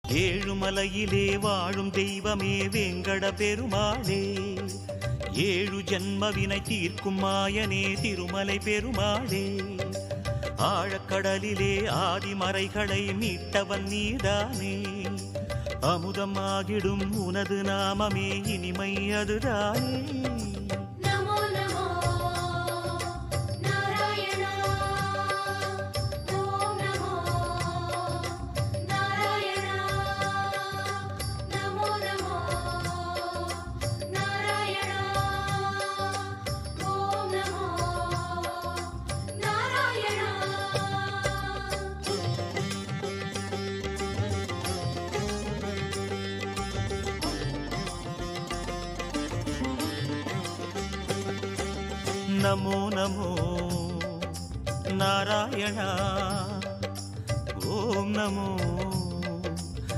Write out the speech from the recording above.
ஏழுமலையிலே வாழும் தெய்வமே வேங்கட பெருமாளே, ஏழு ஜன்மவினை தீர்க்கும் மாயனே திருமலை பெருமாளே, ஆழக்கடலிலே ஆதிமறைகளை மீட்டவன் நீதானே, அமுதமாகிடும் உனது நாமமே இனிமை அதுதானே. நமோ நமோ நாராயணா, ஓம் நமோ